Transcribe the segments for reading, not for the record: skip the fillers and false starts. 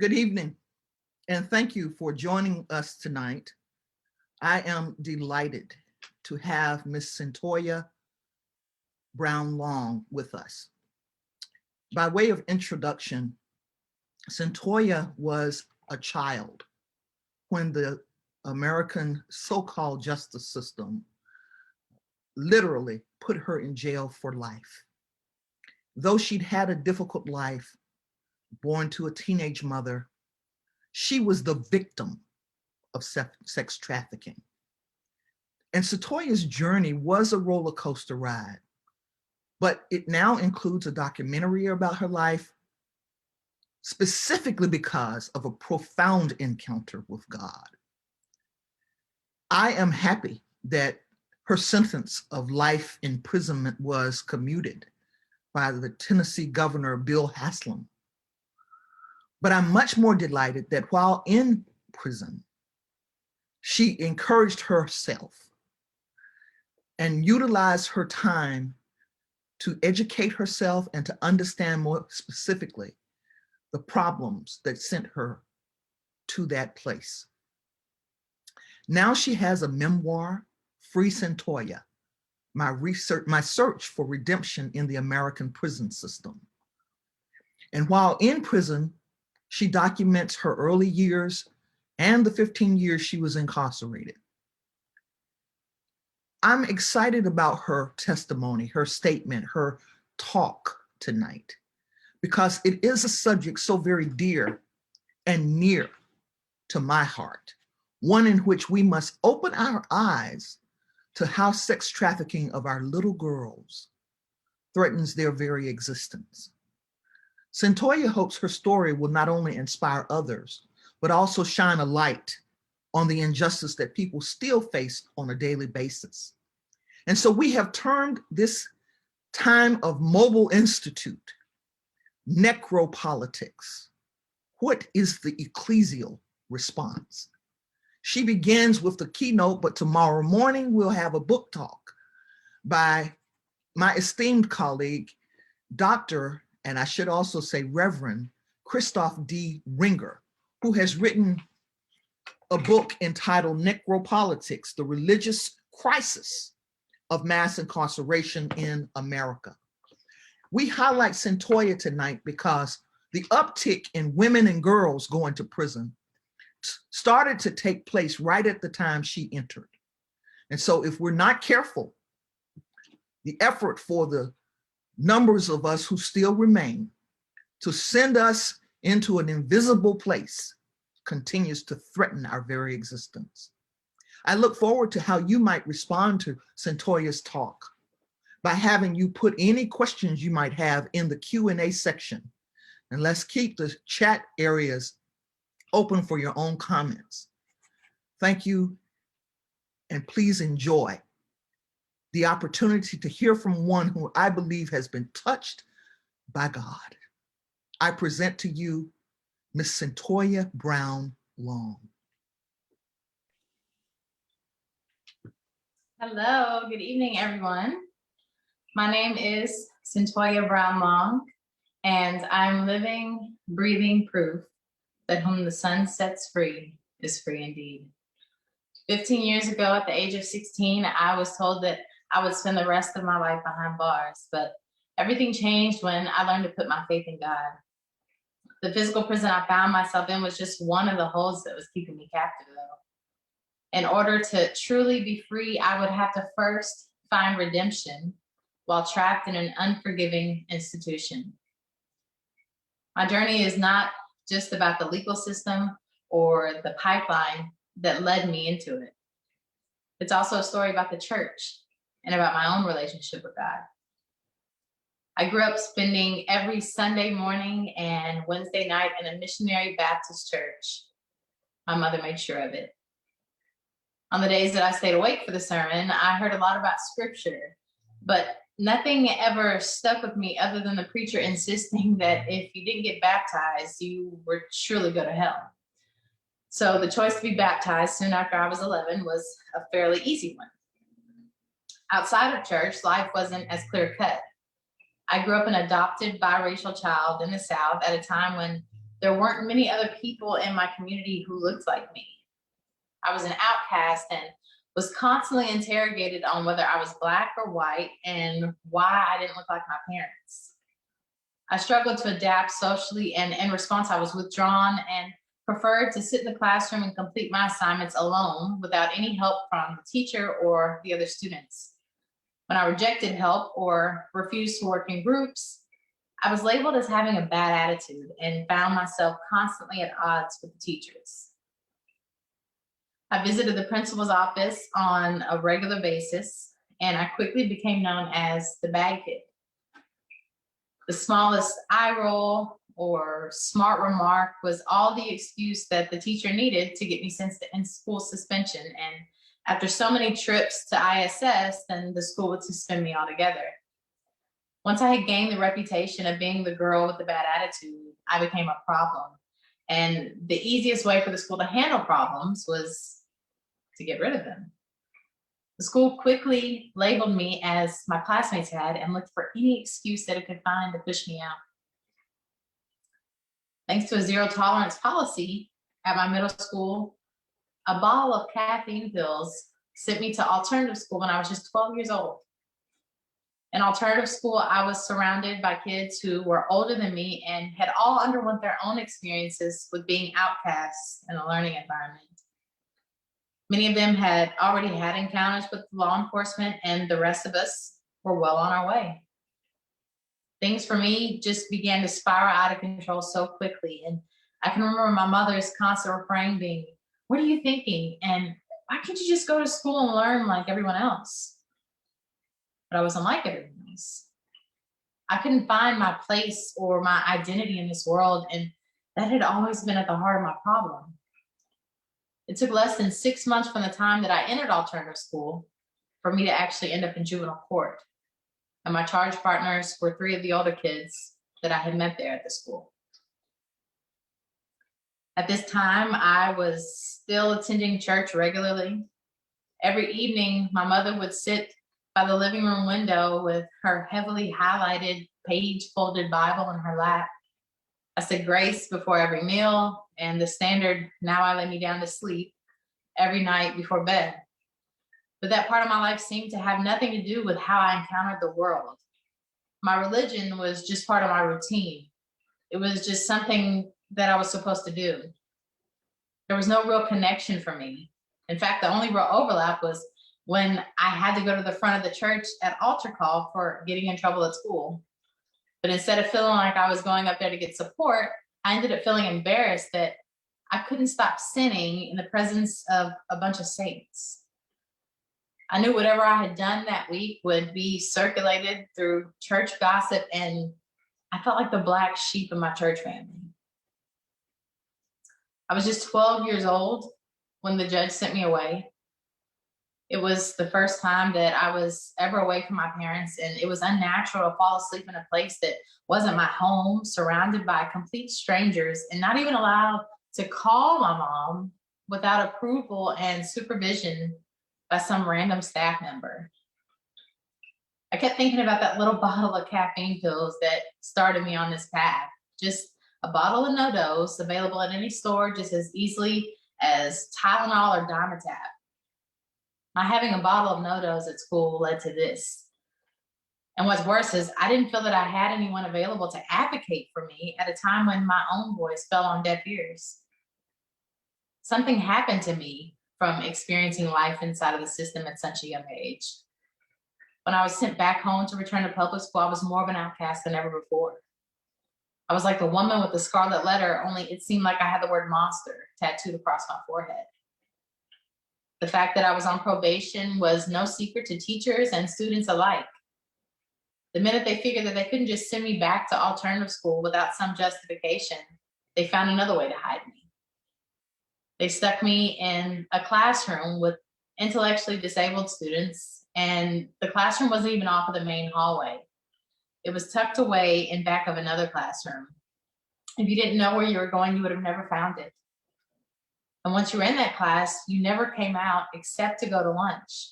Good evening, and thank you for joining us tonight. I am delighted to have Miss Cyntoia Brown-Long with us. By way of introduction, Cyntoia was a child when the American so-called justice system literally put her in jail for life. Though she'd had a difficult life, born to a teenage mother, she was the victim of sex trafficking. And Cyntoia's journey was a roller coaster ride, but it now includes a documentary about her life, specifically because of a profound encounter with God. I am happy that her sentence of life imprisonment was commuted by the Tennessee Governor, Bill Haslam. But I'm much more delighted that while in prison, she encouraged herself and utilized her time to educate herself and to understand more specifically the problems that sent her to that place. Now she has a memoir, Free Cyntoia, my search for redemption in the American prison system. And while in prison, she documents her early years and the 15 years she was incarcerated. I'm excited about her testimony, her statement, her talk tonight, because it is a subject so very dear and near to my heart, one in which we must open our eyes to how sex trafficking of our little girls threatens their very existence. Cyntoia hopes her story will not only inspire others, but also shine a light on the injustice that people still face on a daily basis. And so we have turned this time of Mobile Institute, Necropolitics. What is the Ecclesial Response? She begins with the keynote, but tomorrow morning we'll have a book talk by my esteemed colleague, Dr., and I should also say Reverend, Christoph D. Ringer, who has written a book entitled Necropolitics, the Religious Crisis of Mass Incarceration in America. We highlight Cyntoia tonight because the uptick in women and girls going to prison started to take place right at the time she entered. And so if we're not careful, the effort for the numbers of us who still remain to send us into an invisible place continues to threaten our very existence. I look forward to how you might respond to Cyntoia's talk by having you put any questions you might have in the Q&A section. And let's keep the chat areas open for your own comments. Thank you, and please enjoy the opportunity to hear from one who I believe has been touched by God. I present to you Miss Cyntoia Brown-Long. Hello, good evening, everyone. My name is Cyntoia Brown-Long, and I'm living, breathing proof that whom the sun sets free is free indeed. 15 years ago, at the age of 16, I was told that I would spend the rest of my life behind bars, but everything changed when I learned to put my faith in God. The physical prison I found myself in was just one of the holds that was keeping me captive, though. In order to truly be free, I would have to first find redemption while trapped in an unforgiving institution. My journey is not just about the legal system or the pipeline that led me into it. It's also a story about the church and about my own relationship with God. I grew up spending every Sunday morning and Wednesday night in a missionary Baptist church. My mother made sure of it. On the days that I stayed awake for the sermon, I heard a lot about scripture, but nothing ever stuck with me other than the preacher insisting that if you didn't get baptized, you would surely go to hell. So the choice to be baptized soon after I was 11 was a fairly easy one. Outside of church, life wasn't as clear cut. I grew up an adopted biracial child in the South at a time when there weren't many other people in my community who looked like me. I was an outcast and was constantly interrogated on whether I was Black or white and why I didn't look like my parents. I struggled to adapt socially, and in response, I was withdrawn and preferred to sit in the classroom and complete my assignments alone without any help from the teacher or the other students. When I rejected help or refused to work in groups, I was labeled as having a bad attitude and found myself constantly at odds with the teachers. I visited the principal's office on a regular basis, and I quickly became known as the bad kid. The smallest eye roll or smart remark was all the excuse that the teacher needed to get me sent in school suspension. And after so many trips to ISS, then the school would suspend me altogether. Once I had gained the reputation of being the girl with the bad attitude, I became a problem. And the easiest way for the school to handle problems was to get rid of them. The school quickly labeled me as my classmates had and looked for any excuse that it could find to push me out. Thanks to a zero tolerance policy at my middle school, a bottle of caffeine pills sent me to alternative school when I was just 12 years old. In alternative school, I was surrounded by kids who were older than me and had all underwent their own experiences with being outcasts in a learning environment. Many of them had already had encounters with law enforcement, and the rest of us were well on our way. Things for me just began to spiral out of control so quickly. And I can remember my mother's constant refrain being, "What are you thinking? And why can't you just go to school and learn like everyone else?" But I wasn't like everyone else. I couldn't find my place or my identity in this world, and that had always been at the heart of my problem. It took less than 6 months from the time that I entered alternative school for me to actually end up in juvenile court. And my charge partners were 3 of the older kids that I had met there at the school. At this time, I was still attending church regularly. Every evening, my mother would sit by the living room window with her heavily highlighted, page-folded Bible in her lap. I said grace before every meal and the standard, "Now I lay me down to sleep," every night before bed. But that part of my life seemed to have nothing to do with how I encountered the world. My religion was just part of my routine. It was just something that I was supposed to do. There was no real connection for me. In fact, the only real overlap was when I had to go to the front of the church at altar call for getting in trouble at school. But instead of feeling like I was going up there to get support, I ended up feeling embarrassed that I couldn't stop sinning in the presence of a bunch of saints. I knew whatever I had done that week would be circulated through church gossip, and I felt like the black sheep of my church family. I was just 12 years old when the judge sent me away. It was the first time that I was ever away from my parents, and it was unnatural to fall asleep in a place that wasn't my home, surrounded by complete strangers, and not even allowed to call my mom without approval and supervision by some random staff member. I kept thinking about that little bottle of caffeine pills that started me on this path. Just a bottle of no-dose available at any store just as easily as Tylenol or Dimetap. My having a bottle of no-dose at school led to this. And what's worse is I didn't feel that I had anyone available to advocate for me at a time when my own voice fell on deaf ears. Something happened to me from experiencing life inside of the system at such a young age. When I was sent back home to return to public school, I was more of an outcast than ever before. I was like the woman with the scarlet letter, only it seemed like I had the word monster tattooed across my forehead. The fact that I was on probation was no secret to teachers and students alike. The minute they figured that they couldn't just send me back to alternative school without some justification, they found another way to hide me. They stuck me in a classroom with intellectually disabled students, and the classroom wasn't even off of the main hallway. It was tucked away in back of another classroom. If you didn't know where you were going, you would have never found it. And once you were in that class, you never came out except to go to lunch.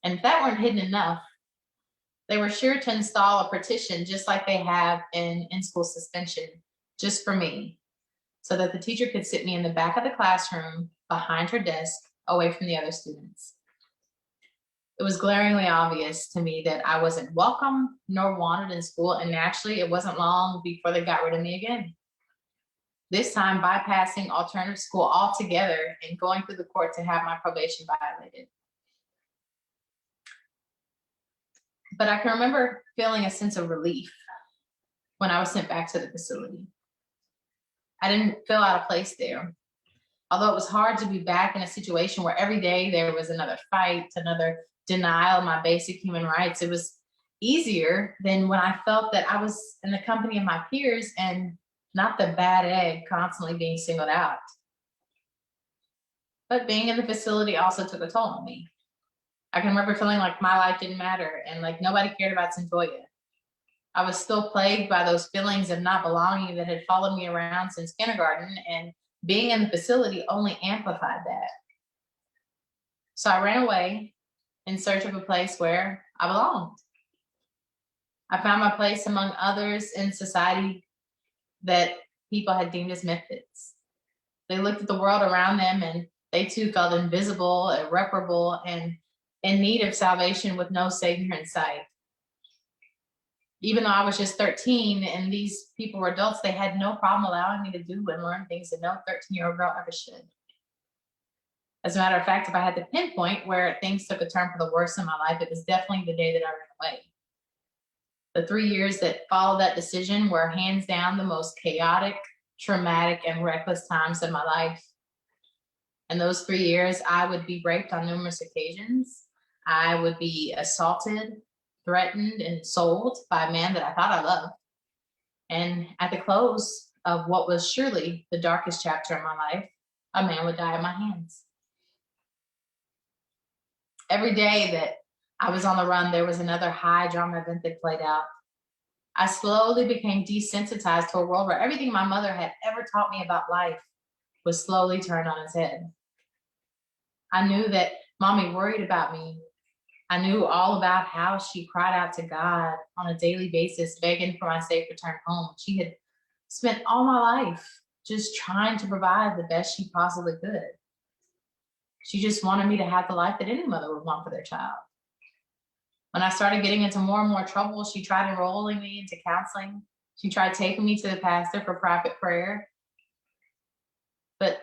And if that weren't hidden enough, they were sure to install a partition just like they have in school suspension just for me, so that the teacher could sit me in the back of the classroom behind her desk, away from the other students. It was glaringly obvious to me that I wasn't welcome nor wanted in school, and naturally, it wasn't long before they got rid of me again. This time bypassing alternative school altogether and going through the court to have my probation violated. But I can remember feeling a sense of relief when I was sent back to the facility. I didn't feel out of place there. Although it was hard to be back in a situation where every day there was another fight, another denial of my basic human rights, it was easier than when I felt that I was in the company of my peers and not the bad egg constantly being singled out. But being in the facility also took a toll on me. I can remember feeling like my life didn't matter and like nobody cared about Cyntoia. I was still plagued by those feelings of not belonging that had followed me around since kindergarten, and being in the facility only amplified that. So I ran away in search of a place where I belonged. I found my place among others in society that people had deemed as misfits. They looked at the world around them and they too felt invisible, irreparable, and in need of salvation with no savior in sight. Even though I was just 13 and these people were adults, they had no problem allowing me to do and learn things that no 13-year-old girl ever should. As a matter of fact, if I had to pinpoint where things took a turn for the worse in my life, it was definitely the day that I ran away. The 3 years that followed that decision were hands down the most chaotic, traumatic, and reckless times of my life. In those 3 years, I would be raped on numerous occasions. I would be assaulted, threatened, and sold by a man that I thought I loved. And at the close of what was surely the darkest chapter of my life, a man would die at my hands. Every day that I was on the run, there was another high drama event that played out. I slowly became desensitized to a world where everything my mother had ever taught me about life was slowly turned on its head. I knew that mommy worried about me. I knew all about how she cried out to God on a daily basis, begging for my safe return home. She had spent all my life just trying to provide the best she possibly could. She just wanted me to have the life that any mother would want for their child. When I started getting into more and more trouble, she tried enrolling me into counseling. She tried taking me to the pastor for private prayer. But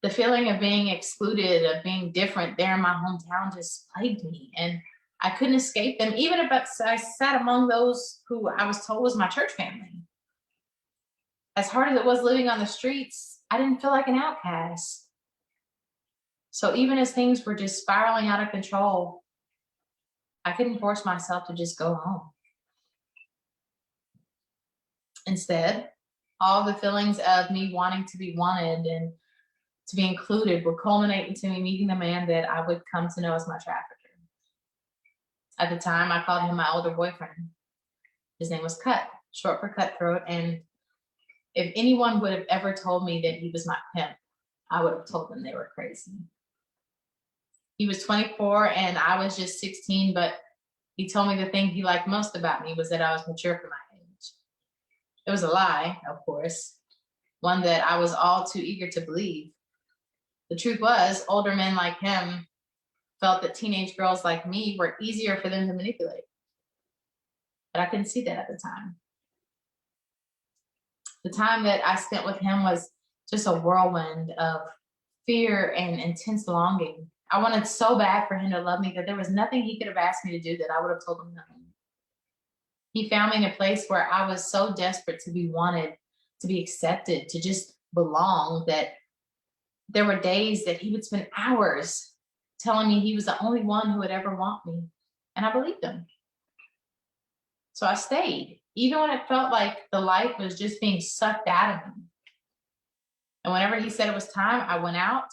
the feeling of being excluded, of being different there in my hometown just plagued me. And I couldn't escape them, even if I sat among those who I was told was my church family. As hard as it was living on the streets, I didn't feel like an outcast. So even as things were just spiraling out of control, I couldn't force myself to just go home. Instead, all the feelings of me wanting to be wanted and to be included would culminate into me meeting the man that I would come to know as my trafficker. At the time, I called him my older boyfriend. His name was Cut, short for Cutthroat, and if anyone would have ever told me that he was my pimp, I would have told them they were crazy. He was 24 and I was just 16, but he told me the thing he liked most about me was that I was mature for my age. It was a lie, of course, one that I was all too eager to believe. The truth was, older men like him felt that teenage girls like me were easier for them to manipulate. But I couldn't see that at the time. The time that I spent with him was just a whirlwind of fear and intense longing. I wanted so bad for him to love me that there was nothing he could have asked me to do that I would have told him no. He found me in a place where I was so desperate to be wanted, to be accepted, to just belong, that there were days that he would spend hours telling me he was the only one who would ever want me. And I believed him. So I stayed, even when it felt like the life was just being sucked out of me. And whenever he said it was time, I went out,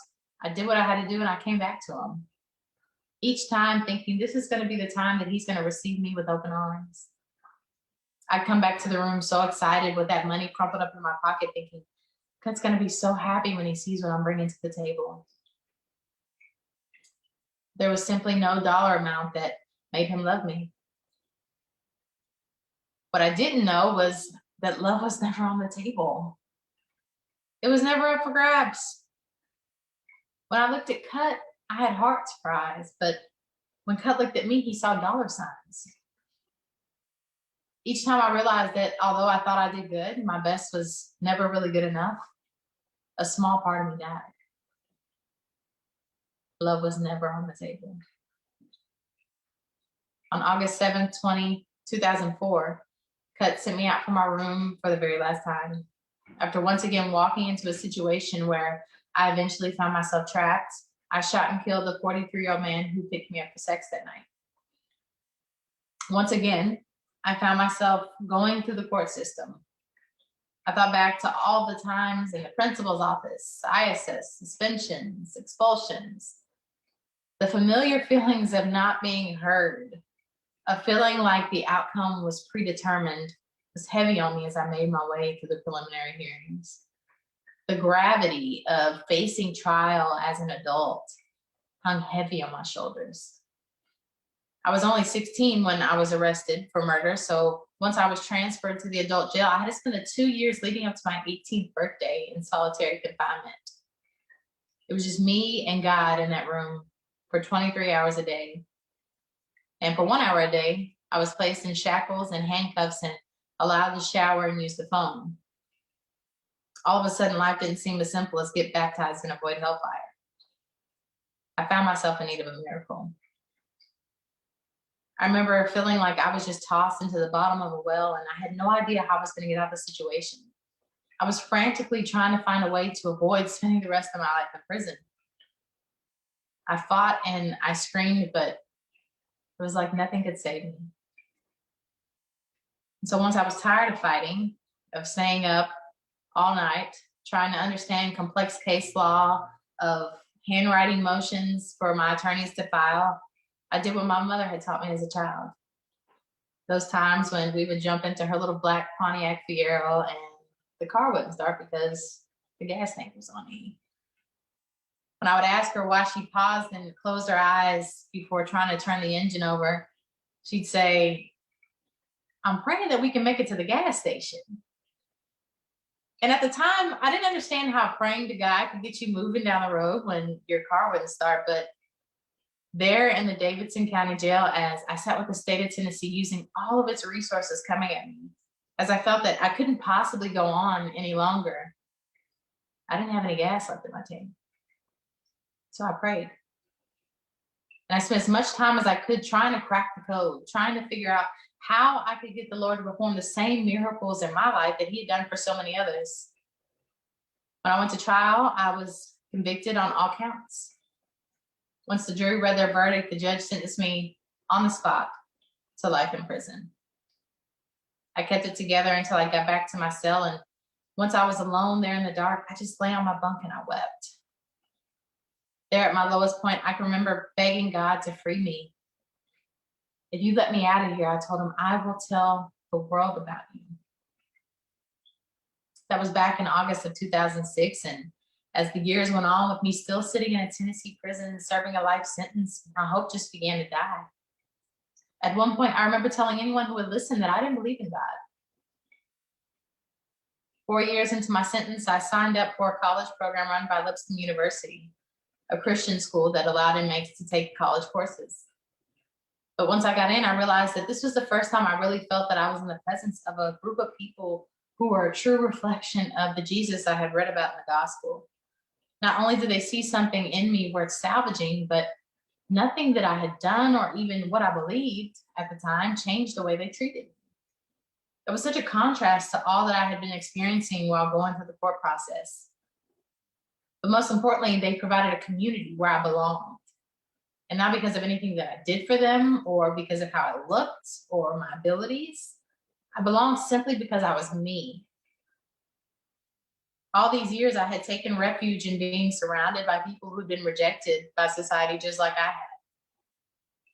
I did what I had to do, and I came back to him. Each time thinking this is going to be the time that he's going to receive me with open arms. I'd come back to the room so excited with that money crumpled up in my pocket, thinking, Cut's going to be so happy when he sees what I'm bringing to the table. There was simply no dollar amount that made him love me. What I didn't know was that love was never on the table. It was never up for grabs. When I looked at Cut, I had hearts for eyes, but when Cut looked at me, he saw dollar signs. Each time I realized that although I thought I did good, my best was never really good enough, a small part of me died. Love was never on the table. On August 7th, 2004, Cut sent me out from my room for the very last time. After once again walking into a situation where I eventually found myself trapped, I shot and killed the 43-year-old man who picked me up for sex that night. Once again, I found myself going through the court system. I thought back to all the times in the principal's office, ISS, suspensions, expulsions, the familiar feelings of not being heard, a feeling like the outcome was predetermined, was heavy on me as I made my way through the preliminary hearings. The gravity of facing trial as an adult hung heavy on my shoulders. I was only 16 when I was arrested for murder, so once I was transferred to the adult jail, I had to spend the 2 years leading up to my 18th birthday in solitary confinement. It was just me and God in that room for 23 hours a day. And for 1 hour a day, I was placed in shackles and handcuffs and allowed to shower and use the phone. All of a sudden, life didn't seem as simple as get baptized and avoid hellfire. I found myself in need of a miracle. I remember feeling like I was just tossed into the bottom of a well and I had no idea how I was going to get out of the situation. I was frantically trying to find a way to avoid spending the rest of my life in prison. I fought and I screamed, but it was like nothing could save me. And so once I was tired of fighting, of staying up all night, trying to understand complex case law, of handwriting motions for my attorneys to file, I did what my mother had taught me as a child. Those times when we would jump into her little black Pontiac Fiero and the car wouldn't start because the gas tank was on E. When I would ask her why she paused and closed her eyes before trying to turn the engine over, she'd say, "I'm praying that we can make it to the gas station." And at the time, I didn't understand how praying to God could get you moving down the road when your car wouldn't start. But there in the Davidson County Jail, as I sat with the state of Tennessee using all of its resources coming at me, as I felt that I couldn't possibly go on any longer, I didn't have any gas left in my tank. So I prayed. And I spent as much time as I could trying to crack the code, trying to figure out how I could get the Lord to perform the same miracles in my life that he had done for so many others. When I went to trial, I was convicted on all counts. Once the jury read their verdict, the judge sentenced me on the spot to life in prison. I kept it together until I got back to my cell. And once I was alone there in the dark, I just lay on my bunk and I wept. There at my lowest point, I can remember begging God to free me. If you let me out of here, I told him, I will tell the world about you. That was back in August of 2006. And as the years went on with me still sitting in a Tennessee prison, serving a life sentence, my hope just began to die. At one point, I remember telling anyone who would listen that I didn't believe in God. 4 years into my sentence, I signed up for a college program run by Lipscomb University, a Christian school that allowed inmates to take college courses. But once I got in, I realized that this was the first time I really felt that I was in the presence of a group of people who were a true reflection of the Jesus I had read about in the gospel. Not only did they see something in me worth salvaging, but nothing that I had done or even what I believed at the time changed the way they treated me. It was such a contrast to all that I had been experiencing while going through the court process. But most importantly, they provided a community where I belonged. And not because of anything that I did for them or because of how I looked or my abilities. I belonged simply because I was me. All these years, I had taken refuge in being surrounded by people who'd been rejected by society just like I had.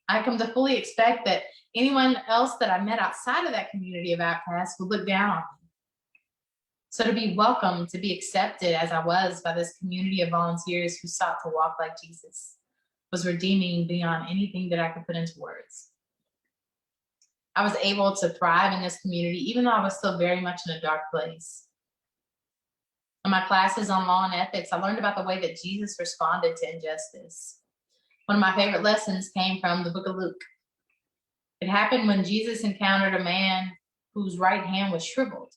I come to fully expect that anyone else that I met outside of that community of outcasts would look down on me. So to be welcomed, to be accepted as I was by this community of volunteers who sought to walk like Jesus was redeeming beyond anything that I could put into words. I I was able to thrive in this community, even though I was still very much in a dark place. In my classes on law and ethics, I learned about the way that Jesus responded to injustice. One of my favorite lessons came from the book of Luke. It happened when Jesus encountered a man whose right hand was shriveled.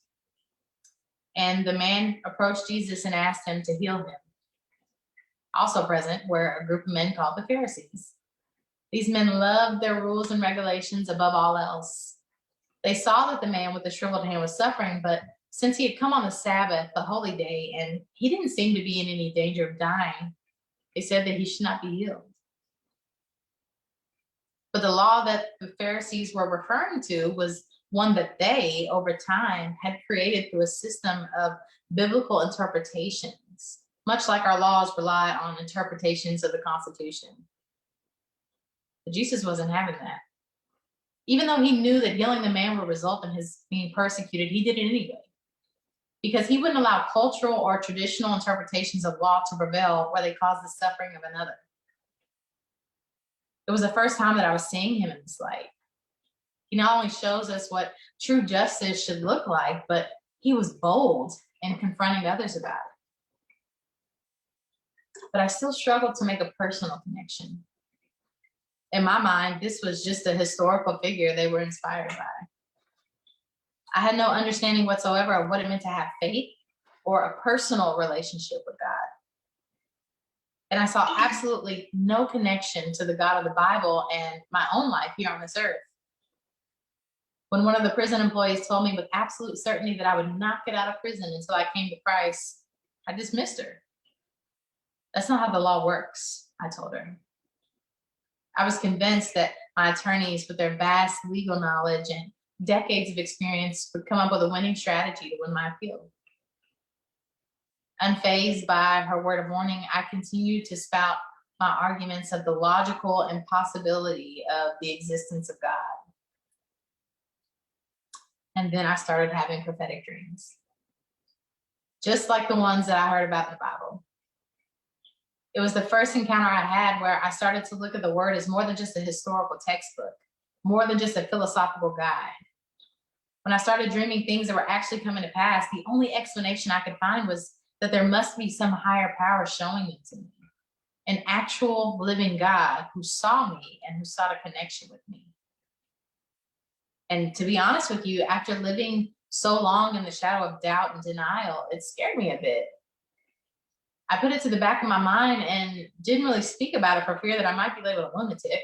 And the man approached Jesus and asked him to heal him. Also present were a group of men called the Pharisees. These men loved their rules and regulations above all else. They saw that the man with the shriveled hand was suffering, but since he had come on the Sabbath, the holy day, and he didn't seem to be in any danger of dying, they said that he should not be healed. But the law that the Pharisees were referring to was one that they, over time, had created through a system of biblical interpretations, much like our laws rely on interpretations of the Constitution. But Jesus wasn't having that. Even though he knew that healing the man would result in his being persecuted, he did it anyway, because he wouldn't allow cultural or traditional interpretations of law to prevail where they caused the suffering of another. It was the first time that I was seeing him in this light. He not only shows us what true justice should look like, but he was bold in confronting others about it. But I still struggled to make a personal connection. In my mind, this was just a historical figure they were inspired by. I had no understanding whatsoever of what it meant to have faith or a personal relationship with God. And I saw absolutely no connection to the God of the Bible and my own life here on this earth. When one of the prison employees told me with absolute certainty that I would not get out of prison until I came to Christ, I dismissed her. That's not how the law works, I told her. I was convinced that my attorneys, with their vast legal knowledge and decades of experience, would come up with a winning strategy to win my appeal. Unfazed by her word of warning, I continued to spout my arguments of the logical impossibility of the existence of God. And then I started having prophetic dreams, just like the ones that I heard about in the Bible. It was the first encounter I had where I started to look at the word as more than just a historical textbook, more than just a philosophical guide. When I started dreaming things that were actually coming to pass, the only explanation I could find was that there must be some higher power showing it to me, an actual living God who saw me and who sought a connection with me. And to be honest with you, after living so long in the shadow of doubt and denial, it scared me a bit. I put it to the back of my mind and didn't really speak about it for fear that I might be labeled a lunatic.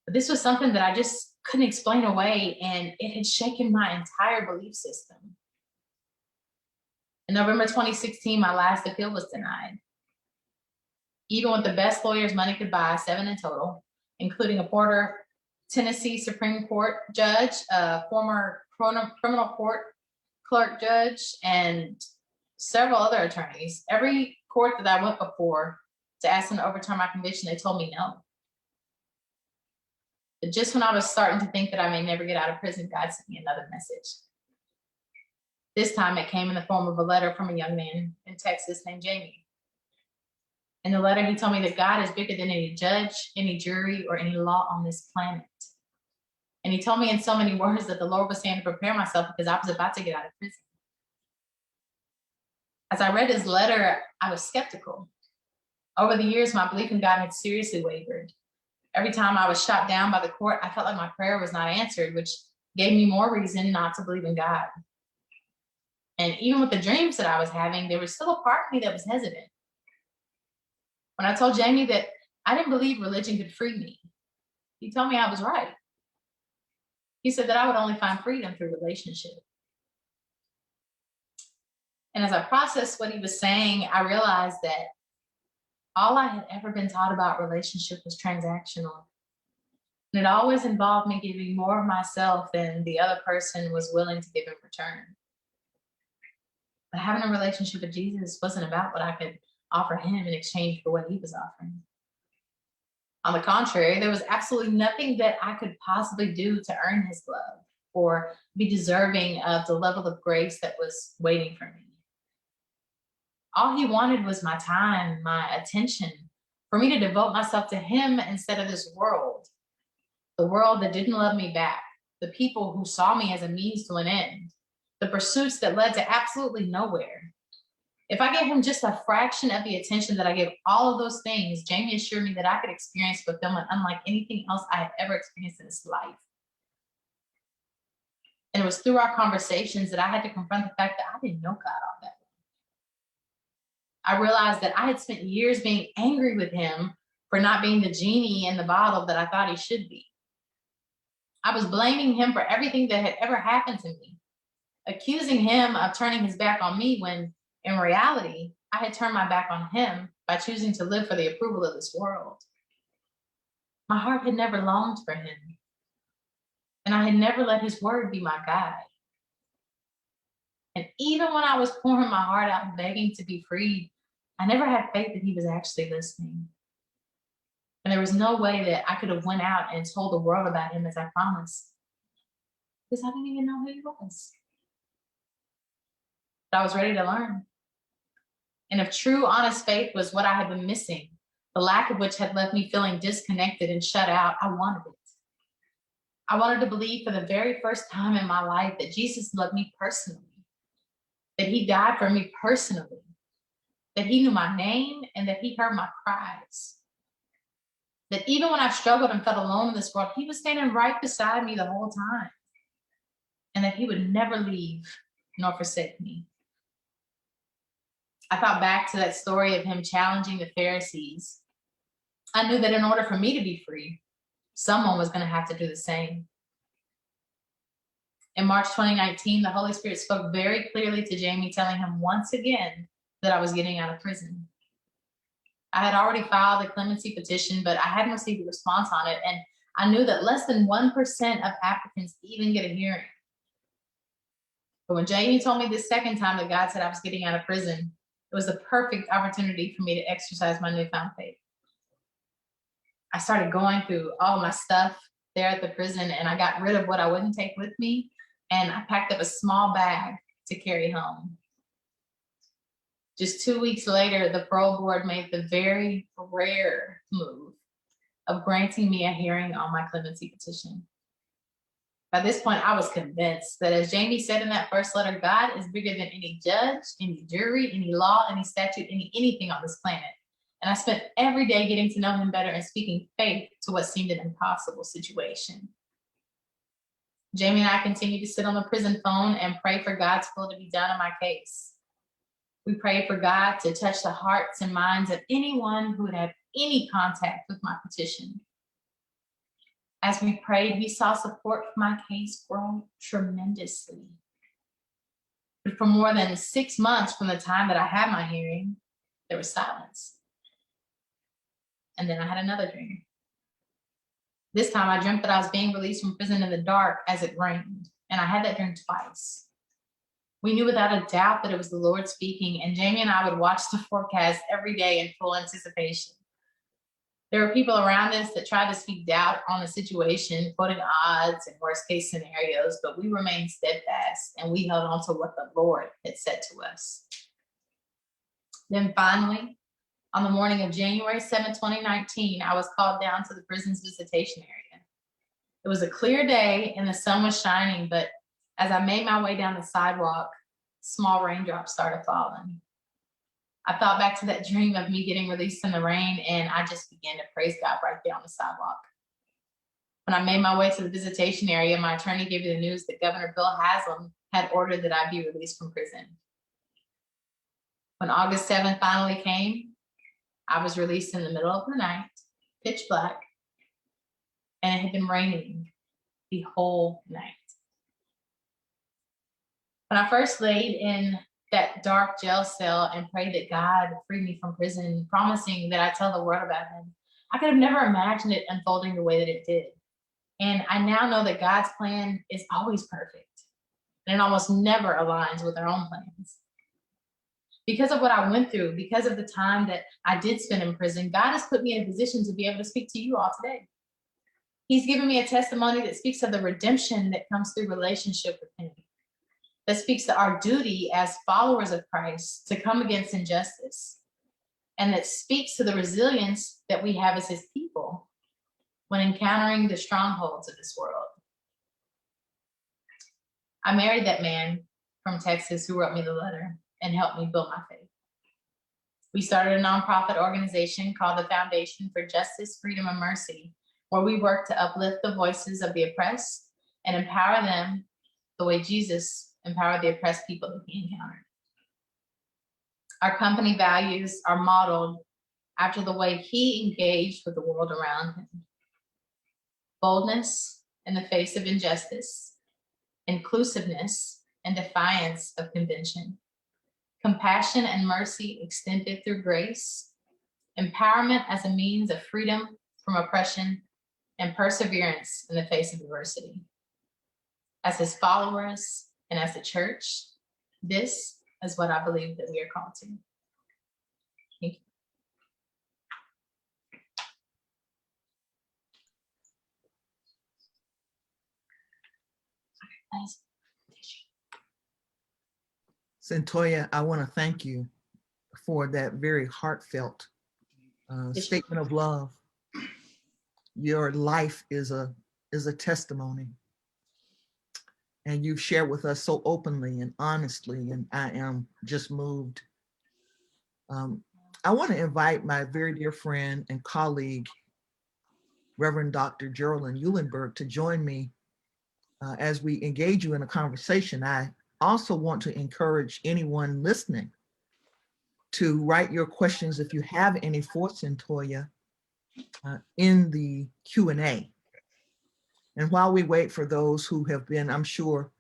But this was something that I just couldn't explain away, and it had shaken my entire belief system. In November 2016, my last appeal was denied. Even with the best lawyers money could buy, 7 in total, including a Porter, Tennessee Supreme Court judge, a former criminal court clerk judge, and several other attorneys. Every court that I went before to ask them to overturn my conviction, they told me no. But just when I was starting to think that I may never get out of prison, God sent me another message. This time it came in the form of a letter from a young man in Texas named Jamie. In the letter, he told me that God is bigger than any judge, any jury, or any law on this planet. And he told me in so many words that the Lord was saying to prepare myself because I was about to get out of prison. As I read his letter, I was skeptical. Over the years, my belief in God had seriously wavered. Every time I was shot down by the court, I felt like my prayer was not answered, which gave me more reason not to believe in God. And even with the dreams that I was having, there was still a part of me that was hesitant. When I told Jamie that I didn't believe religion could free me, he told me I was right. He said that I would only find freedom through relationship. And as I processed what he was saying, I realized that all I had ever been taught about relationship was transactional. And it always involved me giving more of myself than the other person was willing to give in return. But having a relationship with Jesus wasn't about what I could offer him in exchange for what he was offering. On the contrary, there was absolutely nothing that I could possibly do to earn his love or be deserving of the level of grace that was waiting for me. All he wanted was my time, my attention, for me to devote myself to him instead of this world, the world that didn't love me back, the people who saw me as a means to an end, the pursuits that led to absolutely nowhere. If I gave him just a fraction of the attention that I gave all of those things, Jamie assured me that I could experience fulfillment unlike anything else I had ever experienced in this life. And it was through our conversations that I had to confront the fact that I didn't know God all that well. I realized that I had spent years being angry with him for not being the genie in the bottle that I thought he should be. I was blaming him for everything that had ever happened to me, accusing him of turning his back on me when, in reality, I had turned my back on him by choosing to live for the approval of this world. My heart had never longed for him, and I had never let his word be my guide. And even when I was pouring my heart out and begging to be freed, I never had faith that he was actually listening. And there was no way that I could have went out and told the world about him as I promised, because I didn't even know who he was. But I was ready to learn. And if true, honest faith was what I had been missing, the lack of which had left me feeling disconnected and shut out, I wanted it. I wanted to believe for the very first time in my life that Jesus loved me personally, that he died for me personally, that he knew my name and that he heard my cries. That even when I struggled and felt alone in this world, he was standing right beside me the whole time, and that he would never leave nor forsake me. I thought back to that story of him challenging the Pharisees. I knew that in order for me to be free, someone was going to have to do the same. In March 2019, the Holy Spirit spoke very clearly to Jamie, telling him once again that I was getting out of prison. I had already filed a clemency petition, but I hadn't received a response on it, and I knew that less than 1% of applicants even get a hearing. But when Jamie told me this second time that God said I was getting out of prison, it was the perfect opportunity for me to exercise my newfound faith. I started going through all my stuff there at the prison, and I got rid of what I wouldn't take with me, and I packed up a small bag to carry home. Just 2 weeks later, the parole board made the very rare move of granting me a hearing on my clemency petition. By this point, I was convinced that, as Jamie said in that first letter, God is bigger than any judge, any jury, any law, any statute, anything on this planet. And I spent every day getting to know him better and speaking faith to what seemed an impossible situation. Jamie and I continued to sit on the prison phone and pray for God's will to be done in my case. We prayed for God to touch the hearts and minds of anyone who would have any contact with my petition. As we prayed, we saw support for my case grow tremendously. But for more than 6 months from the time that I had my hearing, there was silence. And then I had another dream. This time I dreamt that I was being released from prison in the dark as it rained, and I had that dream twice. We knew without a doubt that it was the Lord speaking, and Jamie and I would watch the forecast every day in full anticipation. There were people around us that tried to speak doubt on the situation, quoting odds and worst case scenarios, but we remained steadfast and we held on to what the Lord had said to us. Then finally, on the morning of January 7, 2019, I was called down to the prison's visitation area. It was a clear day and the sun was shining, but as I made my way down the sidewalk, small raindrops started falling. I thought back to that dream of me getting released in the rain, and I just began to praise God right there on the sidewalk. When I made my way to the visitation area, my attorney gave me the news that Governor Bill Haslam had ordered that I be released from prison. When August 7th finally came, I was released in the middle of the night, pitch black, and it had been raining the whole night. When I first laid in that dark jail cell and prayed that God free me from prison, promising that I'd tell the world about him, I could have never imagined it unfolding the way that it did. And I now know that God's plan is always perfect, and it almost never aligns with our own plans. Because of what I went through, because of the time that I did spend in prison, God has put me in a position to be able to speak to you all today. He's given me a testimony that speaks of the redemption that comes through relationship with him, that speaks to our duty as followers of Christ to come against injustice, and that speaks to the resilience that we have as his people when encountering the strongholds of this world. I married that man from Texas who wrote me the letter and helped me build my faith. We started a nonprofit organization called the Foundation for Justice, Freedom, and Mercy, where we work to uplift the voices of the oppressed and empower them the way Jesus empowered the oppressed people that he encountered. Our company values are modeled after the way he engaged with the world around him. Boldness in the face of injustice, inclusiveness and defiance of convention, compassion and mercy extended through grace, empowerment as a means of freedom from oppression, and perseverance in the face of adversity. As his followers and as the church, this is what I believe that we are called to. Thank you. Cyntoia, I want to thank you for that very heartfelt statement of love. Your life is a testimony, and you've shared with us so openly and honestly, and I am just moved. I want to invite my very dear friend and colleague, Reverend Dr. Geraldine Eulenberg, to join me as we engage you in a conversation. I also want to encourage anyone listening to write your questions, if you have any, for Cyntoia in the Q&A. And while we wait for those who have been, I'm sure,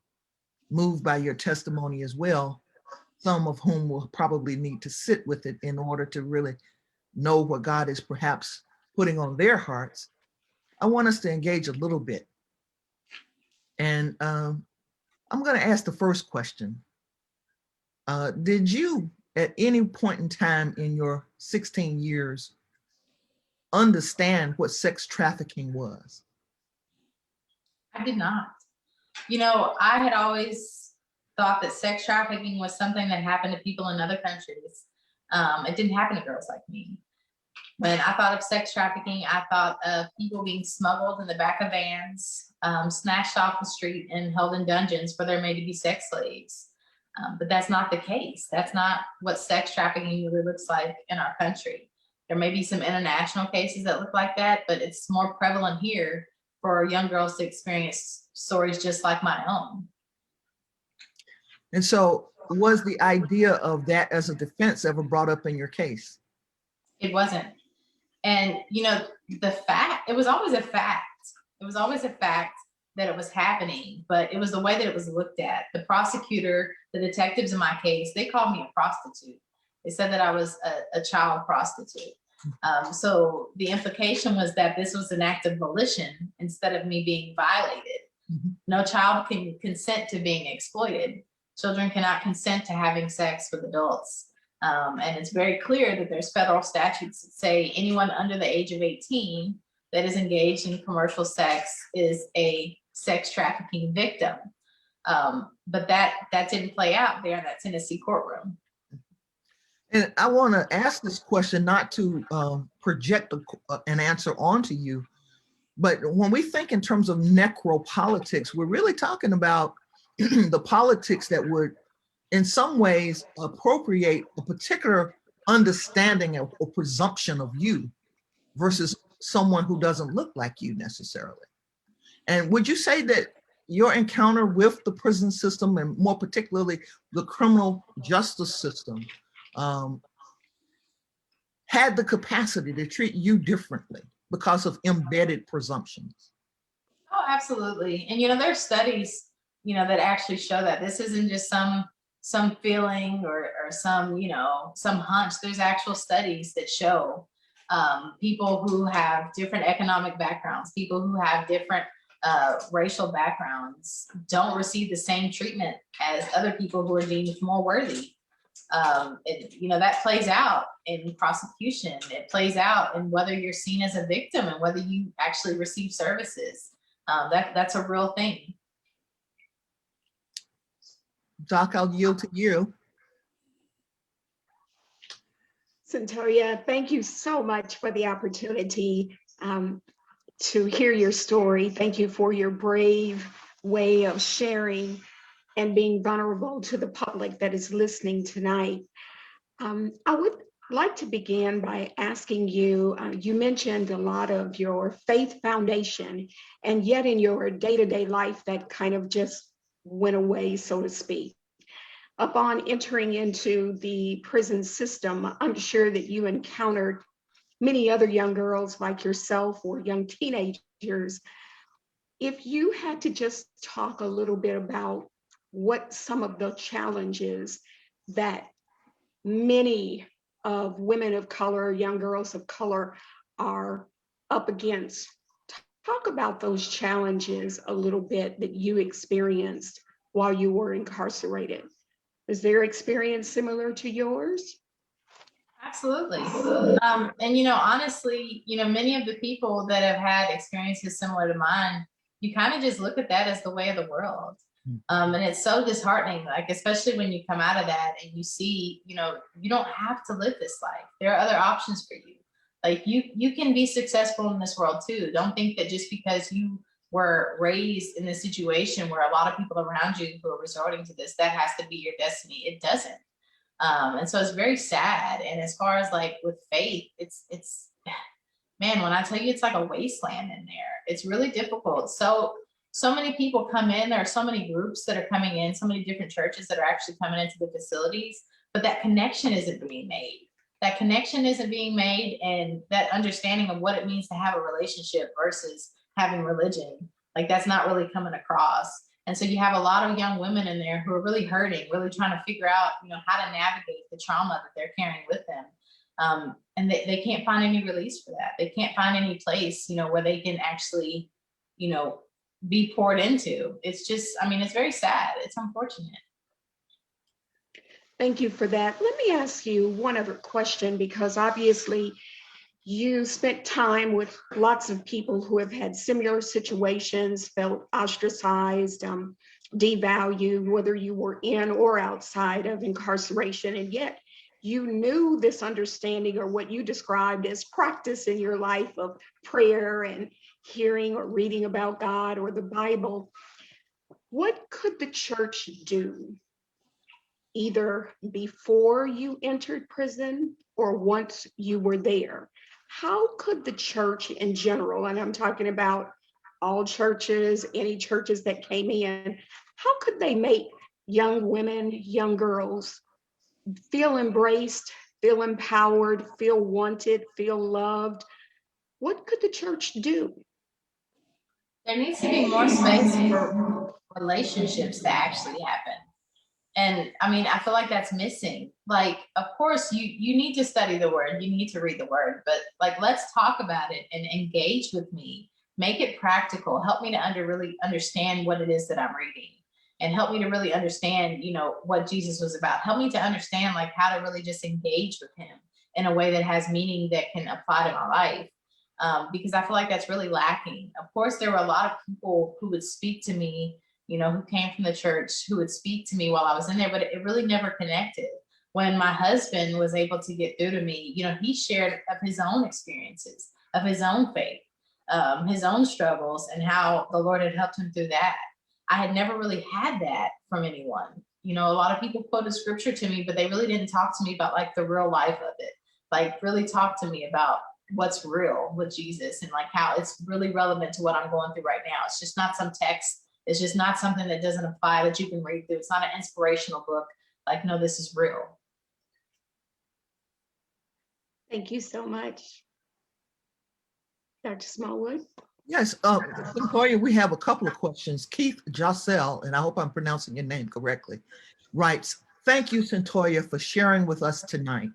moved by your testimony as well, some of whom will probably need to sit with it in order to really know what God is perhaps putting on their hearts, I want us to engage a little bit. And I'm going to ask the first question. Did you, at any point in time in your 16 years, understand what sex trafficking was? I did not. You know, I had always thought that sex trafficking was something that happened to people in other countries. It didn't happen to girls like me. When I thought of sex trafficking, I thought of people being smuggled in the back of vans, snatched off the street and held in dungeons where they're made to be sex slaves. But that's not the case. That's not what sex trafficking really looks like in our country. There may be some international cases that look like that, but it's more prevalent here for young girls to experience stories just like my own. And so was the idea of that as a defense ever brought up in your case? It wasn't. And, you know, it was always a fact. It was always a fact that it was happening, but it was the way that it was looked at. The prosecutor, the detectives in my case, they called me a prostitute. They said that I was a child prostitute. So the implication was that this was an act of volition instead of me being violated. Mm-hmm. No child can consent to being exploited. Children cannot consent to having sex with adults. And it's very clear that there's federal statutes that say anyone under the age of 18 that is engaged in commercial sex is a sex trafficking victim. But that didn't play out there in that Tennessee courtroom. And I want to ask this question not to project an answer onto you, but when we think in terms of necropolitics, we're really talking about the politics that would in some ways appropriate a particular understanding or presumption of you versus someone who doesn't look like you necessarily. And would you say that your encounter with the prison system, and more particularly the criminal justice system, had the capacity to treat you differently because of embedded presumptions? Oh, absolutely. And, you know, there's studies, you know, that actually show that this isn't just some feeling or some, you know, some hunch. There's actual studies that show people who have different economic backgrounds, people who have different racial backgrounds don't receive the same treatment as other people who are deemed more worthy. You know, that plays out in prosecution. It plays out in whether you're seen as a victim and whether you actually receive services. That's a real thing. Doc, I'll yield to you. Cyntoia, thank you so much for the opportunity to hear your story. Thank you for your brave way of sharing and being vulnerable to the public that is listening tonight. I would like to begin by asking you, you mentioned a lot of your faith foundation, and yet in your day-to-day life that kind of just went away, so to speak. Upon entering into the prison system, I'm sure that you encountered many other young girls like yourself or young teenagers. If you had to just talk a little bit about what some of the challenges that many of women of color, young girls of color are up against, talk about those challenges a little bit that you experienced while you were incarcerated. Is their experience similar to yours? Absolutely. And honestly, many of the people that have had experiences similar to mine, you kind of just look at that as the way of the world. And it's so disheartening, like, especially when you come out of that and you see, you don't have to live this life. There are other options for you. Like you can be successful in this world too. Don't think that just because you were raised in a situation where a lot of people around you who are resorting to this, that has to be your destiny. It doesn't. And so it's very sad. And as far as like with faith, it's man, when I tell you, it's like a wasteland in there. It's really difficult. So many people come in, there are so many groups that are coming in, so many different churches that are actually coming into the facilities, but that connection isn't being made. That connection isn't being made, and that understanding of what it means to have a relationship versus having religion, like that's not really coming across. And so you have a lot of young women in there who are really hurting, really trying to figure out, how to navigate the trauma that they're carrying with them. And they can't find any release for that. They can't find any place, where they can actually, be poured into. It's just, it's very sad. It's unfortunate. Thank you for that. Let me ask you one other question, because obviously you spent time with lots of people who have had similar situations, felt ostracized, devalued, whether you were in or outside of incarceration, and yet you knew this understanding, or what you described as practice in your life, of prayer and hearing or reading about God or the Bible. What could the church do, either before you entered prison or once you were there? How could the church in general, and I'm talking about all churches, any churches that came in, how could they make young women, young girls feel embraced, feel empowered, feel wanted, feel loved? What could the church do? There needs to be more space for relationships to actually happen. And I feel like that's missing. Like, of course, you need to study the word, you need to read the word, but like, let's talk about it and engage with me. Make it practical. Help me to really understand what it is that I'm reading, and help me to really understand, what Jesus was about. Help me to understand like how to really just engage with him in a way that has meaning that can apply to my life. Because I feel like that's really lacking. Of course, there were a lot of people who would speak to me, who came from the church, who would speak to me while I was in there, but it really never connected. When my husband was able to get through to me, he shared of his own experiences, of his own faith, his own struggles, and how the Lord had helped him through that. I had never really had that from anyone. A lot of people quoted scripture to me, but they really didn't talk to me about like the real life of it. Like, really talk to me about what's real with Jesus, and like how it's really relevant to what I'm going through right now. It's just not some text. It's just not something that doesn't apply that you can read through. It's not an inspirational book. Like, no, this is real. Thank you so much. Dr. Smallwood? Yes, Cyntoia, we have a couple of questions. Keith Jossel, and I hope I'm pronouncing your name correctly, writes, "Thank you, Cyntoia, for sharing with us tonight.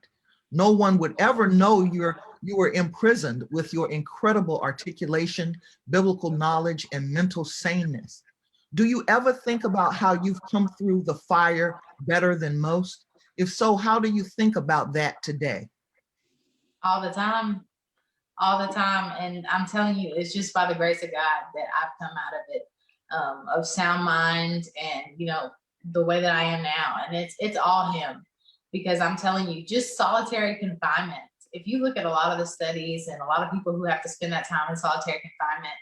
No one would ever know you were imprisoned with your incredible articulation, biblical knowledge, and mental saneness. Do you ever think about how you've come through the fire better than most? If so, how do you think about that today?" All the time. And I'm telling you, it's just by the grace of God that I've come out of it, of sound mind, and the way that I am now. And it's all him, because I'm telling you, just solitary confinement. If you look at a lot of the studies and a lot of people who have to spend that time in solitary confinement,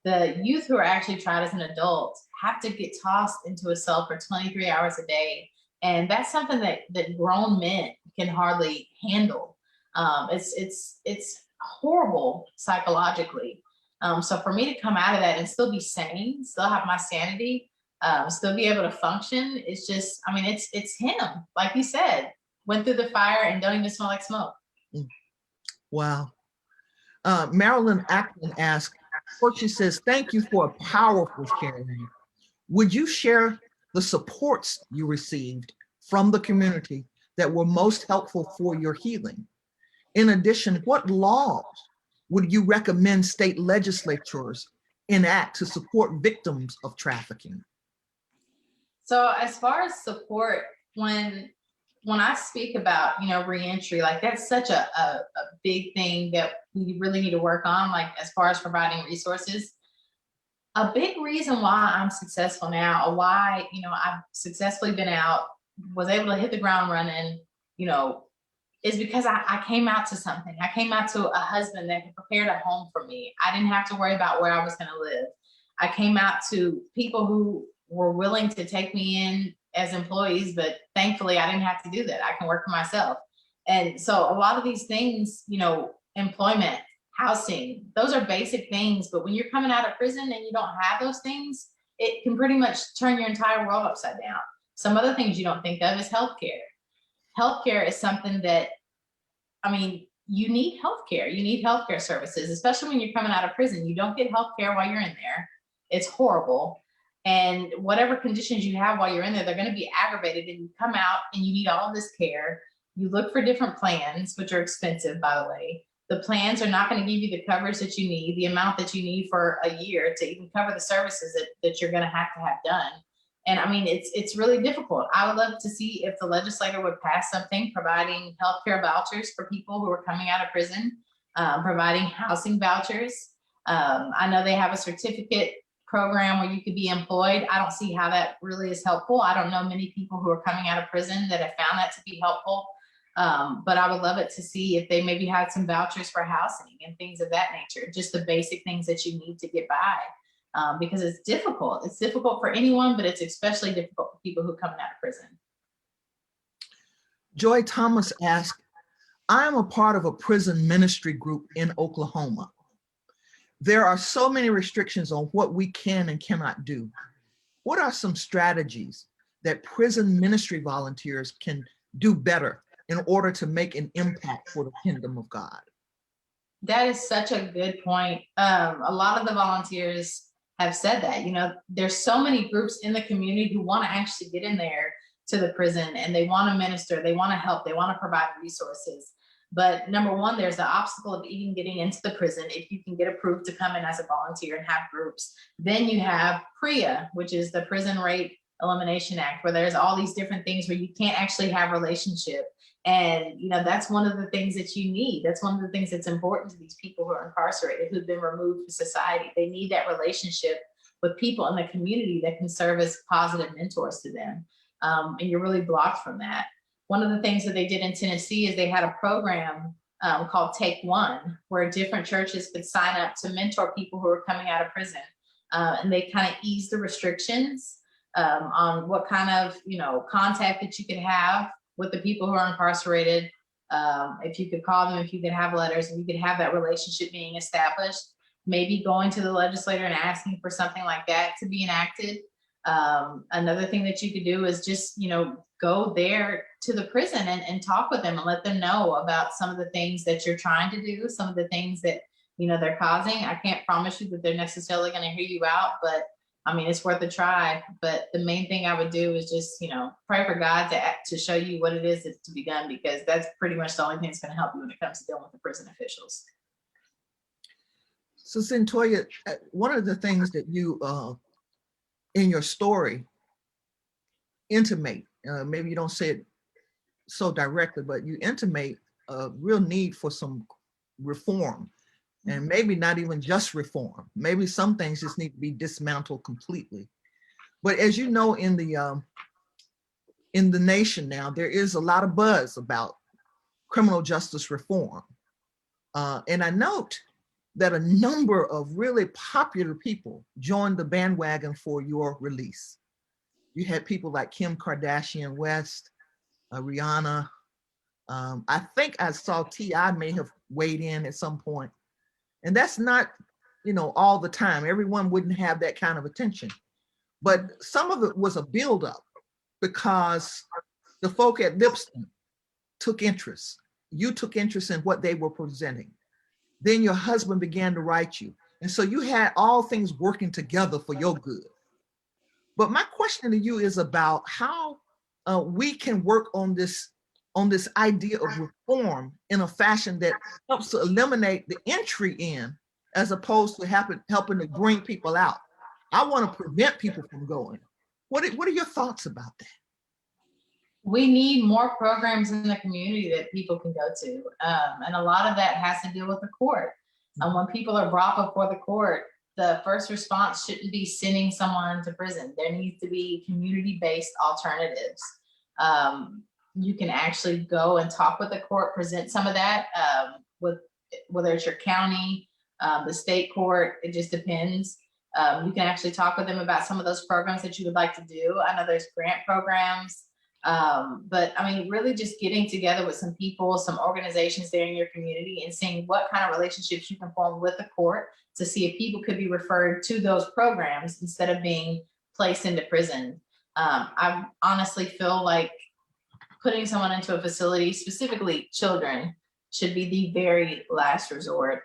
The youth who are actually tried as an adult have to get tossed into a cell for 23 hours a day. And that's something that grown men can hardly handle. It's horrible psychologically. So for me to come out of that and still be sane, still have my sanity, still be able to function, it's just, I mean, it's him, like you said, went through the fire and don't even smell like smoke. Wow. Marilyn Ackman asked, first she says, thank you for a powerful sharing. Would you share the supports you received from the community that were most helpful for your healing? In addition, what laws would you recommend state legislatures enact to support victims of trafficking? So as far as support, when I speak about, reentry, like that's such a big thing that we really need to work on, like as far as providing resources. A big reason why I'm successful now, or why, I've successfully been out, was able to hit the ground running, is because I came out to something. I came out to a husband that had prepared a home for me. I didn't have to worry about where I was going to live. I came out to people who were willing to take me in as employees, but thankfully I didn't have to do that. I can work for myself. And so a lot of these things, employment, housing, those are basic things. But when you're coming out of prison and you don't have those things, it can pretty much turn your entire world upside down. Some other things you don't think of is healthcare. Healthcare is something that, you need healthcare. You need healthcare services, especially when you're coming out of prison. You don't get healthcare while you're in there. It's horrible. And whatever conditions you have while you're in there, they're going to be aggravated, and you come out and you need all of this care. You look for different plans, which are expensive, by the way. The plans are not going to give you the coverage that you need, the amount that you need for a year to even cover the services that you're going to have done. And it's really difficult. I would love to see if the legislator would pass something providing healthcare vouchers for people who are coming out of prison, providing housing vouchers. I know they have a certificate program where you could be employed. I don't see how that really is helpful. I don't know many people who are coming out of prison that have found that to be helpful. But I would love it to see if they maybe had some vouchers for housing and things of that nature, just the basic things that you need to get by. Because it's difficult. It's difficult for anyone, but it's especially difficult for people who are coming out of prison. Joy Thomas asked, I am a part of a prison ministry group in Oklahoma. There are so many restrictions on what we can and cannot do. What are some strategies that prison ministry volunteers can do better in order to make an impact for the kingdom of God? That is such a good point. A lot of the volunteers have said that, there's so many groups in the community who want to actually get in there to the prison, and they want to minister, they want to help, they want to provide resources. But number one, there's the obstacle of even getting into the prison. If you can get approved to come in as a volunteer and have groups, then you have PREA, which is the Prison Rape Elimination Act, where there's all these different things where you can't actually have relationship. And, that's one of the things that you need. That's one of the things that's important to these people who are incarcerated, who've been removed from society. They need that relationship with people in the community that can serve as positive mentors to them. And you're really blocked from that. One of the things that they did in Tennessee is they had a program called Take One, where different churches could sign up to mentor people who are coming out of prison. And they kind of eased the restrictions on what kind of, contact that you could have with the people who are incarcerated. If you could call them, if you could have letters, if you could have that relationship being established, maybe going to the legislator and asking for something like that to be enacted. Another thing that you could do is just, go there to the prison and talk with them and let them know about some of the things that you're trying to do, some of the things that, they're causing. I can't promise you that they're necessarily going to hear you out, but it's worth a try. But the main thing I would do is just, pray for God to show you what it is that's to be done, because that's pretty much the only thing that's going to help you when it comes to dealing with the prison officials. So Cyntoia, one of the things that you, in your story, intimate, maybe you don't say it so directly, but you intimate a real need for some reform. And maybe not even just reform. Maybe some things just need to be dismantled completely. But as you know, in the nation now, there is a lot of buzz about criminal justice reform. And I note that a number of really popular people joined the bandwagon for your release. You had people like Kim Kardashian West, Rihanna. I think I saw T.I. may have weighed in at some point. And that's not, all the time. Everyone wouldn't have that kind of attention. But some of it was a buildup because the folk at Lipston took interest. You took interest in what they were presenting. Then your husband began to write you. And so you had all things working together for your good. But my question to you is about how we can work on this idea of reform in a fashion that helps to eliminate the entry in as opposed to helping to bring people out. I want to prevent people from going. What are your thoughts about that? We need more programs in the community that people can go to. And a lot of that has to deal with the court. When people are brought before the court, the first response shouldn't be sending someone to prison. There needs to be community-based alternatives. You can actually go and talk with the court, present some of that with whether it's your county, the state court, it just depends. You can actually talk with them about some of those programs that you would like to do. I know there's grant programs. But I mean, really just getting together with some people, some organizations there in your community and seeing what kind of relationships you can form with the court to see if people could be referred to those programs instead of being placed into prison. I honestly feel like putting someone into a facility, specifically children, should be the very last resort.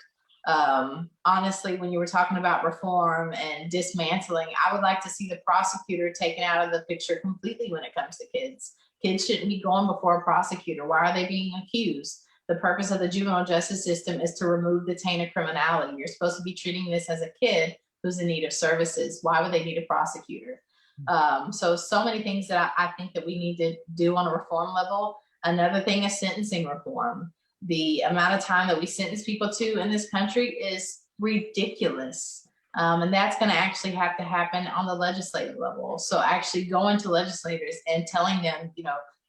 Honestly, when you were talking about reform and dismantling, I would like to see the prosecutor taken out of the picture completely when it comes to kids. Kids shouldn't be going before a prosecutor. Why are they being accused? The purpose of the juvenile justice system is to remove the taint of criminality. You're supposed to be treating this as a kid who's in need of services. Why would they need a prosecutor? So many things that I think that we need to do on a reform level. Another thing is sentencing reform. The amount of time that we sentence people to in this country is ridiculous. And that's going to actually have to happen on the legislative level. So actually going to legislators and telling them,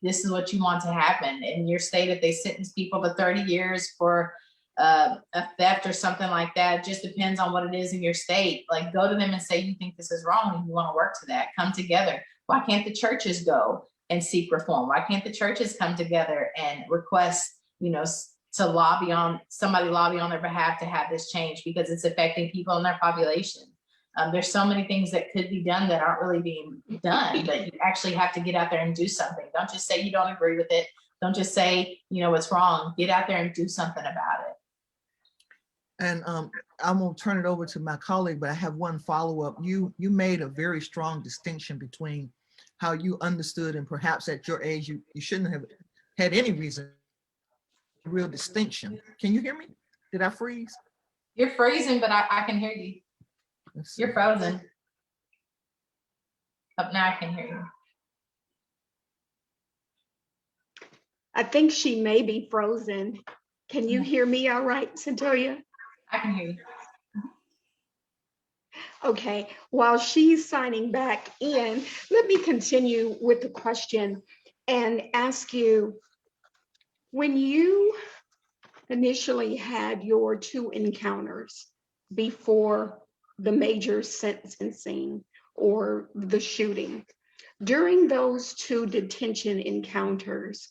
this is what you want to happen. In your state, if they sentence people to 30 years for a theft or something like that, it just depends on what it is in your state. Like, go to them and say, you think this is wrong and you want to work to that. Come together. Why can't the churches go and seek reform? Why can't the churches come together and request, to lobby on their behalf to have this change because it's affecting people in their population? There's so many things that could be done that aren't really being done, but you actually have to get out there and do something. Don't just say you don't agree with it. Don't just say, it's wrong. Get out there and do something about it. And I'm going to turn it over to my colleague, but I have one follow-up. You made a very strong distinction between how you understood, and perhaps at your age, you shouldn't have had any reason, real distinction. Can you hear me? Did I freeze? You're freezing, but I can hear you. You're frozen. Up now I can hear you. I think she may be frozen. Can you hear me all right, Cyntoia? I can hear you. Okay, while she's signing back in, let me continue with the question and ask you, when you initially had your two encounters before the major sentencing or the shooting, during those two detention encounters,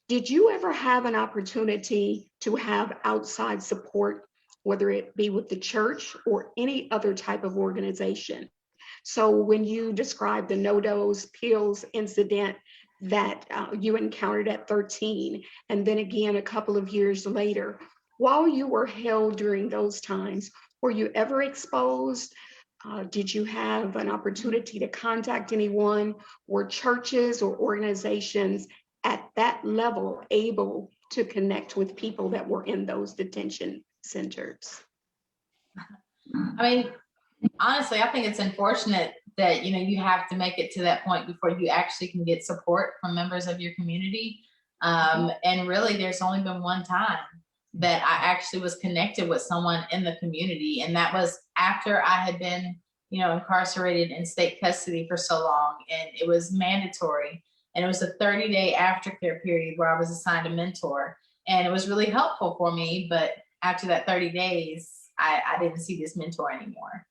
did you ever have an opportunity to have outside support, whether it be with the church or any other type of organization? So when you described the no-dose pills incident that you encountered at 13, and then again a couple of years later, while you were held during those times, were you ever exposed? Did you have an opportunity to contact anyone? Were churches or organizations at that level able to connect with people that were in those detention centers? I mean, honestly, I think it's unfortunate that, you have to make it to that point before you actually can get support from members of your community. And really, there's only been one time that I actually was connected with someone in the community. And that was after I had been, incarcerated in state custody for so long, and it was mandatory. And it was a 30-day aftercare period where I was assigned a mentor, and it was really helpful for me. But after that 30 days, I didn't see this mentor anymore.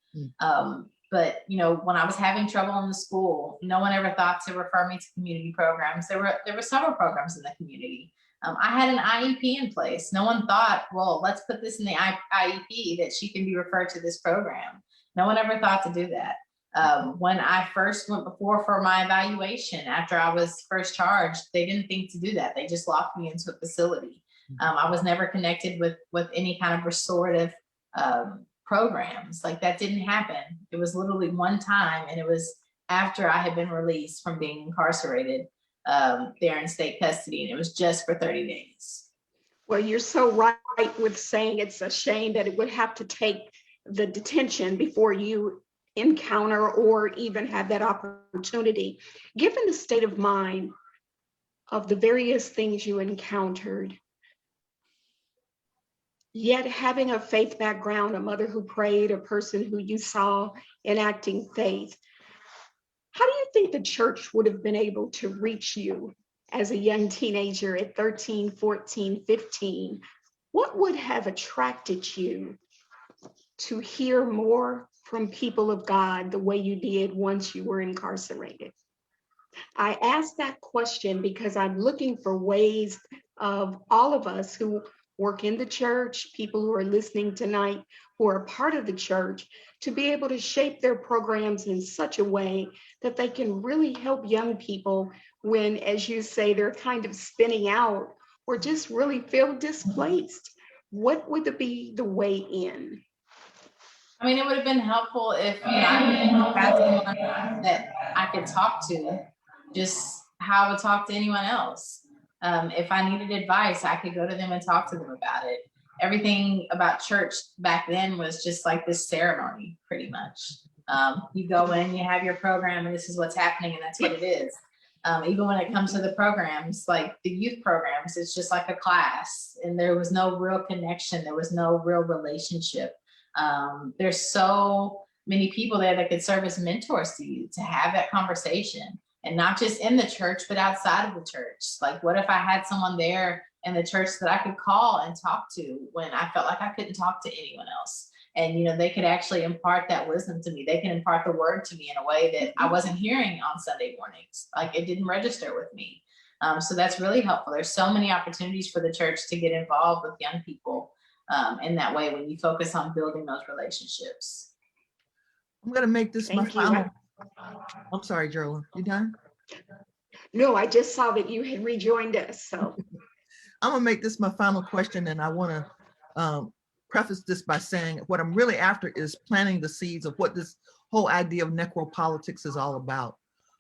But when I was having trouble in the school, no one ever thought to refer me to community programs. There were several programs in the community. I had an IEP in place. No one thought, well, let's put this in the IEP that she can be referred to this program. No one ever thought to do that. When I first went before for my evaluation, after I was first charged, they didn't think to do that. They just locked me into a facility. I was never connected with any kind of restorative programs. Like, that didn't happen. It was literally one time, and it was after I had been released from being incarcerated there in state custody, and it was just for 30 days. Well, you're so right with saying it's a shame that it would have to take the detention before you encounter or even have that opportunity. Given the state of mind of the various things you encountered, yet having a faith background, a mother who prayed, a person who you saw enacting faith, how do you think the church would have been able to reach you as a young teenager at 13, 14, 15? What would have attracted you to hear more from people of God the way you did once you were incarcerated? I ask that question because I'm looking for ways of all of us who work in the church, people who are listening tonight, who are part of the church, to be able to shape their programs in such a way that they can really help young people when, as you say, they're kind of spinning out or just really feel displaced. What would be the way in? I mean, it would have been helpful if I had someone that I could talk to, just how I would talk to anyone else. If I needed advice, I could go to them and talk to them about it. Everything about church back then was just like this ceremony, pretty much. You go in, you have your program, and this is what's happening, and that's what it is. Even when it comes to the programs, like the youth programs, it's just like a class, and there was no real connection. There was no real relationship. There's so many people there that could serve as mentors to you, to have that conversation, and not just in the church, but outside of the church. Like, what if I had someone there in the church that I could call and talk to when I felt like I couldn't talk to anyone else? And, they could actually impart that wisdom to me. They can impart the word to me in a way that I wasn't hearing on Sunday mornings. Like, it didn't register with me. So that's really helpful. There's so many opportunities for the church to get involved with young people in that way when you focus on building those relationships. I'm going to make this my Thank you. final. I'm sorry, Geraldine, you done? No, I just saw that you had rejoined us. So I'm going to make this my final question, and I want to preface this by saying what I'm really after is planting the seeds of what this whole idea of necropolitics is all about,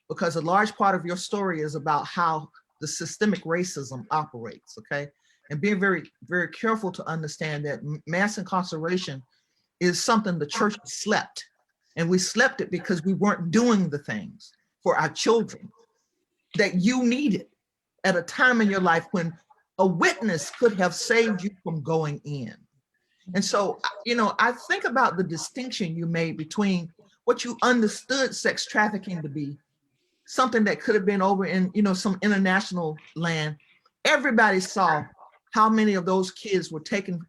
because a large part of your story is about how the systemic racism operates, okay? And being very, very careful to understand that mass incarceration is something the church slept. And we slept it because we weren't doing the things for our children that you needed at a time in your life when a witness could have saved you from going in. And so, I think about the distinction you made between what you understood sex trafficking to be, something that could have been over in, some international land. Everybody saw how many of those kids were taken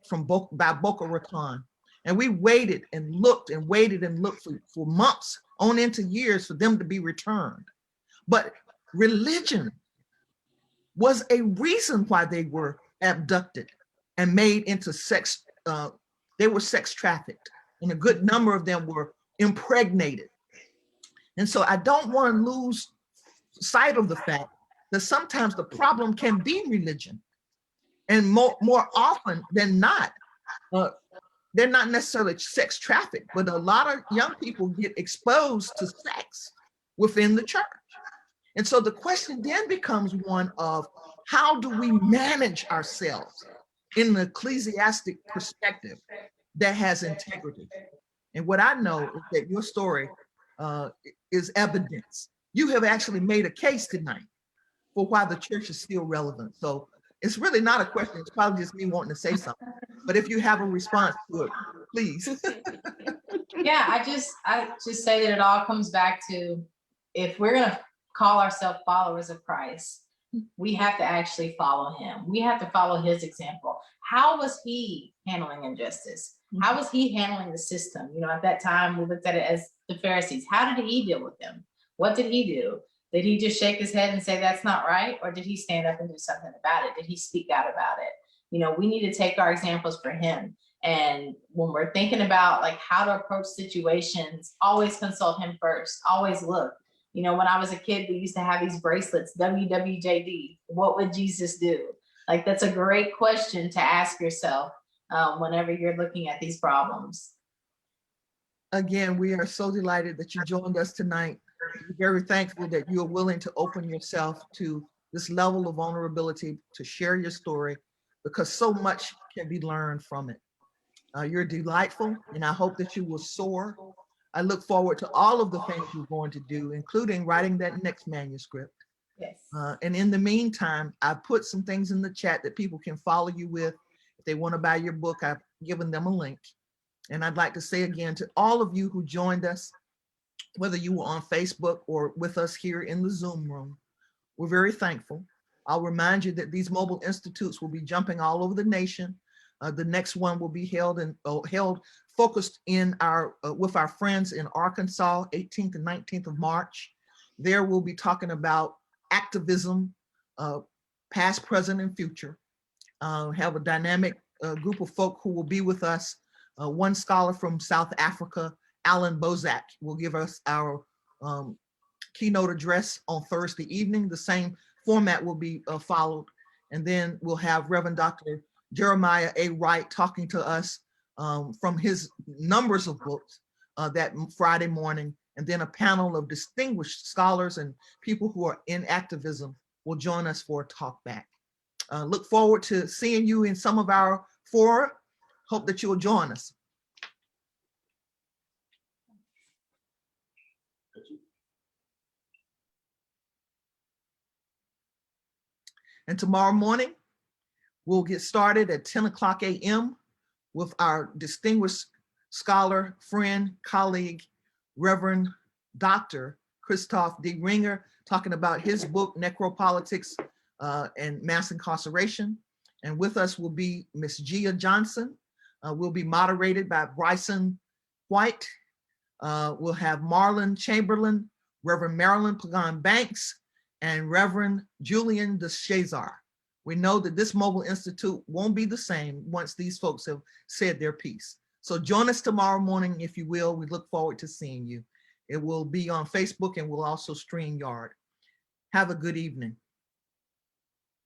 by Boca Raton. And we waited and looked and waited and looked for months on into years for them to be returned. But religion was a reason why they were abducted and made into sex. They were sex trafficked, and a good number of them were impregnated. And so I don't want to lose sight of the fact that sometimes the problem can be religion. And more often than not, they're not necessarily sex trafficked, but a lot of young people get exposed to sex within the church. And so the question then becomes one of, how do we manage ourselves in an ecclesiastic perspective that has integrity? And what I know is that your story is evidence. You have actually made a case tonight for why the church is still relevant. So it's really not a question. It's probably just me wanting to say something. But if you have a response to it, please. Yeah, I just say that it all comes back to, if we're going to call ourselves followers of Christ, we have to actually follow him. We have to follow his example. How was he handling injustice? How was he handling the system? You know, at that time, we looked at it as the Pharisees. How did he deal with them? What did he do? Did he just shake his head and say, that's not right? Or did he stand up and do something about it? Did he speak out about it? You know, we need to take our examples for him. And when we're thinking about like how to approach situations, always consult him first, always look. You know, when I was a kid, we used to have these bracelets, WWJD, what would Jesus do? Like, that's a great question to ask yourself whenever you're looking at these problems. Again, we are so delighted that you joined us tonight. We're very thankful that you are willing to open yourself to this level of vulnerability, to share your story, because so much can be learned from it. You're delightful, and I hope that you will soar. I look forward to all of the things you're going to do, including writing that next manuscript. Yes. And in the meantime, I've put some things in the chat that people can follow you with. If they want to buy your book, I've given them a link. And I'd like to say again to all of you who joined us, whether you were on Facebook or with us here in the Zoom room, we're very thankful. I'll remind you that these mobile institutes will be jumping all over the nation. The next one will be held focused in with our friends in Arkansas, 18th and 19th of March. There we'll be talking about activism, past, present, and future. Have a dynamic group of folk who will be with us. One scholar from South Africa, Alan Bozak, will give us our keynote address on Thursday evening. The same format will be followed. And then we'll have Reverend Dr. Jeremiah A. Wright talking to us from his numbers of books that Friday morning. And then a panel of distinguished scholars and people who are in activism will join us for a talk back. Look forward to seeing you in some of our fora. Hope that you will join us. And tomorrow morning, we'll get started at 10 o'clock a.m. with our distinguished scholar, friend, colleague, Reverend Dr. Christoph D. Ringer, talking about his book, Necropolitics and Mass Incarceration. And with us will be Miss Gia Johnson. We'll be moderated by Bryson White. We'll have Marlon Chamberlain, Reverend Marilyn Pagan Banks, and Reverend Julian DeShazar. We know that this Mobile Institute won't be the same once these folks have said their piece. So join us tomorrow morning, if you will. We look forward to seeing you. It will be on Facebook and we'll also StreamYard. Have a good evening.